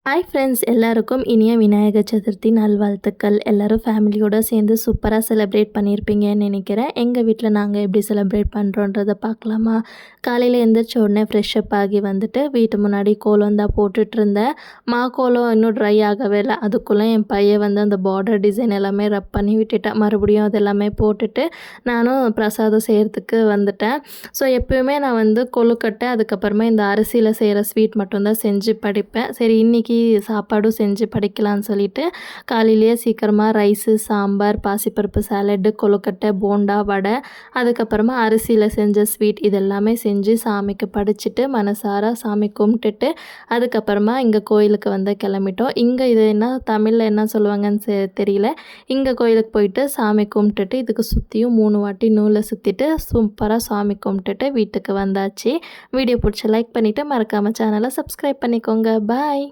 Hi friends, எல்லாருக்கும் இனிய விநாயகர் சதுர்த்தி நல்வாழ்த்துக்கள். எல்லோரும் ஃபேமிலியோடு சேர்ந்து சூப்பராக செலிப்ரேட் பண்ணியிருப்பீங்கன்னு நினைக்கிறேன். எங்கள் வீட்டில் நாங்கள் எப்படி செலிப்ரேட் பண்ணுறோன்றதை பார்க்கலாமா? காலையில் எழுந்திரிச்ச உடனே ஃப்ரெஷ்அப் ஆகி வந்துட்டு வீட்டு முன்னாடி கோலம் தான் போட்டுட்ருந்தேன். கோலம் இன்னும் ட்ரை ஆகவே இல்லை. அதுக்குள்ளே என் பையன் வந்து அந்த பார்டர் டிசைன் எல்லாமே ரப் பண்ணி விட்டுட்டேன். மறுபடியும் அது எல்லாமே போட்டுட்டு நானும் பிரசாதம் செய்கிறதுக்கு வந்துட்டேன். ஸோ எப்போயுமே நான் வந்து கொழுக்கட்டை, அதுக்கப்புறமா இந்த அரிசியில் செய்கிற ஸ்வீட் மட்டும்தான் செஞ்சு படிப்பேன். சரி, இன்றைக்கி சாப்பாடும் செஞ்சு படிக்கலான்னு சொல்லிட்டு காலையிலேயே சீக்கிரமாக ரைஸு, சாம்பார், பாசிப்பருப்பு சாலட்டு, கொழுக்கட்டை, போண்டா, வடை, அதுக்கப்புறமா அரிசியில் செஞ்ச ஸ்வீட் இதெல்லாமே செஞ்சு சாமிக்கு படிச்சுட்டு மனசார சாமி கும்பிட்டுட்டு அதுக்கப்புறமா இங்கே கோயிலுக்கு வந்து கிளம்பிட்டோம். இங்கே இது என்ன தமிழில் என்ன சொல்லுவாங்கன்னு தெரியல. இங்கே கோயிலுக்கு போயிட்டு சாமி கும்பிட்டுட்டு இதுக்கு சுற்றியும் 3 வாட்டி நூலை சுற்றிட்டு சூப்பராக சாமி கும்பிட்டுட்டு வீட்டுக்கு வந்தாச்சு. வீடியோ பிடிச்சி லைக் பண்ணிவிட்டு மறக்காமல் சேனலை சப்ஸ்கிரைப் பண்ணிக்கோங்க. பாய்.